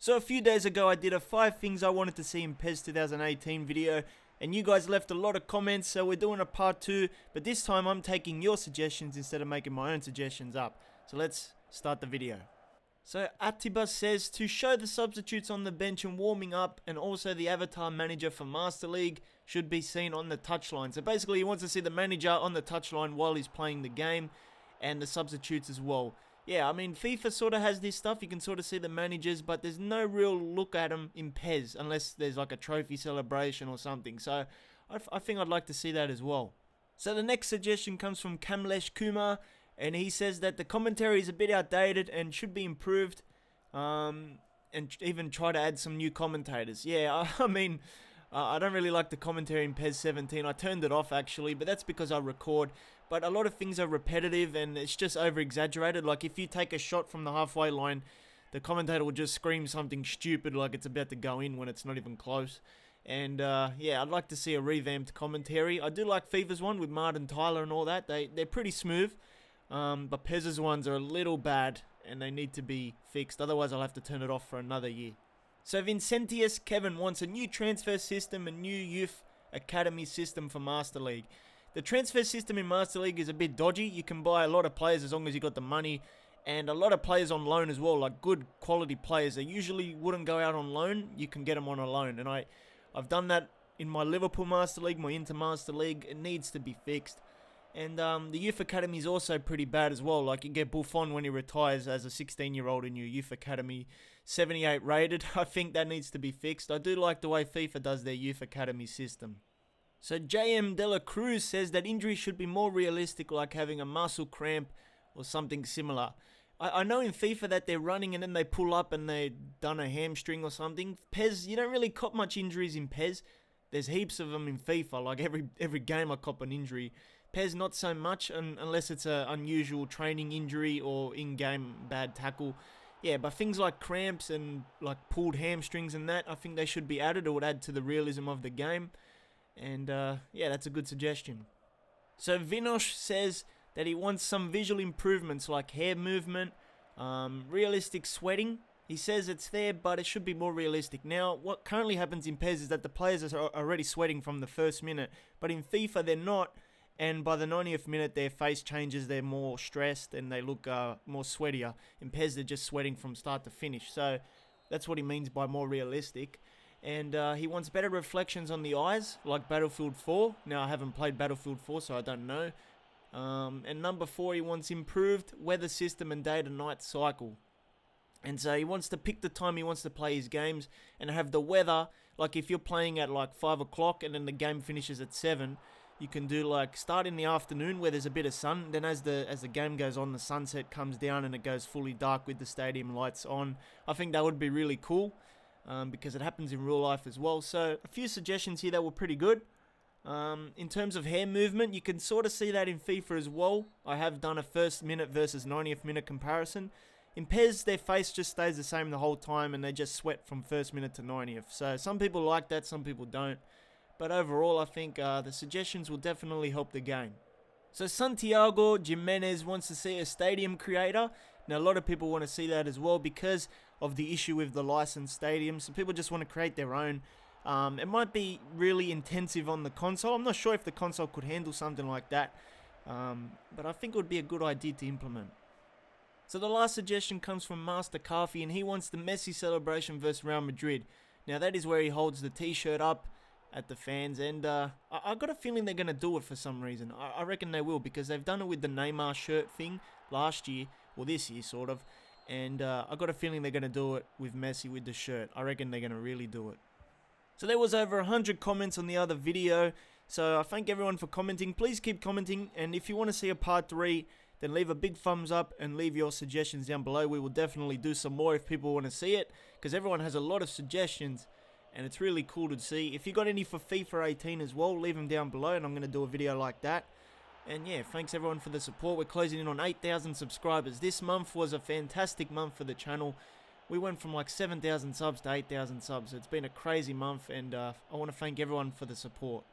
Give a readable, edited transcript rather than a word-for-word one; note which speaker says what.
Speaker 1: So a few days ago I did a 5 things I wanted to see in PES 2018 video, and you guys left a lot of comments, so we're doing a part 2, but this time I'm taking your suggestions instead of making my own suggestions up. So let's start the video. So Atiba says to show the substitutes on the bench and warming up, and also the avatar manager for Master League should be seen on the touchline. So basically he wants to see the manager on the touchline while he's playing the game, and the substitutes as well. Yeah, I mean, FIFA sort of has this stuff, you can sort of see the managers, but there's no real look at them in PES, unless there's like a trophy celebration or something, so I think I'd like to see that as well. So the next suggestion comes from Kamlesh Kumar, and he says that the commentary is a bit outdated and should be improved, and even try to add some new commentators. Yeah, I mean, I don't really like the commentary in PES 17. I turned it off actually, but that's because I record. But a lot of things are repetitive and it's just over-exaggerated. Like if you take a shot from the halfway line, the commentator will just scream something stupid like it's about to go in when it's not even close. And yeah, I'd like to see a revamped commentary. I do like FIFA's one with Martin Tyler and all that. They're pretty smooth. But PES's ones are a little bad and they need to be fixed. Otherwise, I'll have to turn it off for another year. So Vincentius Kevin wants a new transfer system and new youth academy system for Master League. The transfer system in Master League is a bit dodgy. You can buy a lot of players as long as you got the money, and a lot of players on loan as well, like good quality players. They usually wouldn't go out on loan. You can get them on a loan, and I've done that in my Liverpool Master League, my Inter Master League. It needs to be fixed. And the youth academy is also pretty bad as well. Like you get Buffon when he retires as a 16-year-old in your youth academy, 78 rated. I think that needs to be fixed. I do like the way FIFA does their youth academy system. So JM De La Cruz says that injuries should be more realistic, like having a muscle cramp or something similar. I know in FIFA that they're running and then they pull up and they've done a hamstring or something. PES, you don't really cop much injuries in PES. There's heaps of them in FIFA. Like every game I cop an injury. PES not so much unless it's an unusual training injury or in-game bad tackle. Yeah, but things like cramps and like pulled hamstrings and that, I think they should be added. It would add to the realism of the game. And yeah, that's a good suggestion. So Vinosh says that he wants some visual improvements like hair movement, realistic sweating. He says it's there, but it should be more realistic. Now, what currently happens in PES is that the players are already sweating from the first minute, but in FIFA they're not. And by the 90th minute, their face changes, they're more stressed, and they look more sweatier. In PES, they're just sweating from start to finish. So that's what he means by more realistic. And he wants better reflections on the eyes, like Battlefield 4. Now, I haven't played Battlefield 4, so I don't know. And number 4, he wants improved weather system and day to night cycle. And so he wants to pick the time he wants to play his games and have the weather, like if you're playing at like 5 o'clock and then the game finishes at 7, you can do like start in the afternoon where there's a bit of sun. Then as the game goes on, the sunset comes down and it goes fully dark with the stadium lights on. I think that would be really cool because it happens in real life as well. So a few suggestions here that were pretty good. In terms of hair movement, you can sort of see that in FIFA as well. I have done a first minute versus 90th minute comparison. In PES, their face just stays the same the whole time and they just sweat from first minute to 90th. So some people like that, some people don't. But overall, I think the suggestions will definitely help the game. So Santiago Jimenez wants to see a stadium creator. Now, a lot of people want to see that as well because of the issue with the licensed stadiums. So people just want to create their own. It might be really intensive on the console. I'm not sure if the console could handle something like that. But I think it would be a good idea to implement. So the last suggestion comes from Master Coffee, and he wants the Messi celebration versus Real Madrid. Now, that is where he holds the t-shirt up at the fans, and I got a feeling they're going to do it for some reason. I reckon they will, because they've done it with the Neymar shirt thing last year, or this year sort of, and I got a feeling they're going to do it with Messi with the shirt. I reckon they're going to really do it. So there was over 100 comments on the other video, so I thank everyone for commenting. Please keep commenting, and if you want to see a part 3, then leave a big thumbs up and leave your suggestions down below. We will definitely do some more if people want to see it, because everyone has a lot of suggestions. And it's really cool to see. If you got any for FIFA 18 as well, leave them down below and I'm going to do a video like that. And yeah, thanks everyone for the support. We're closing in on 8,000 subscribers. This month was a fantastic month for the channel. We went from like 7,000 subs to 8,000 subs. It's been a crazy month and I want to thank everyone for the support.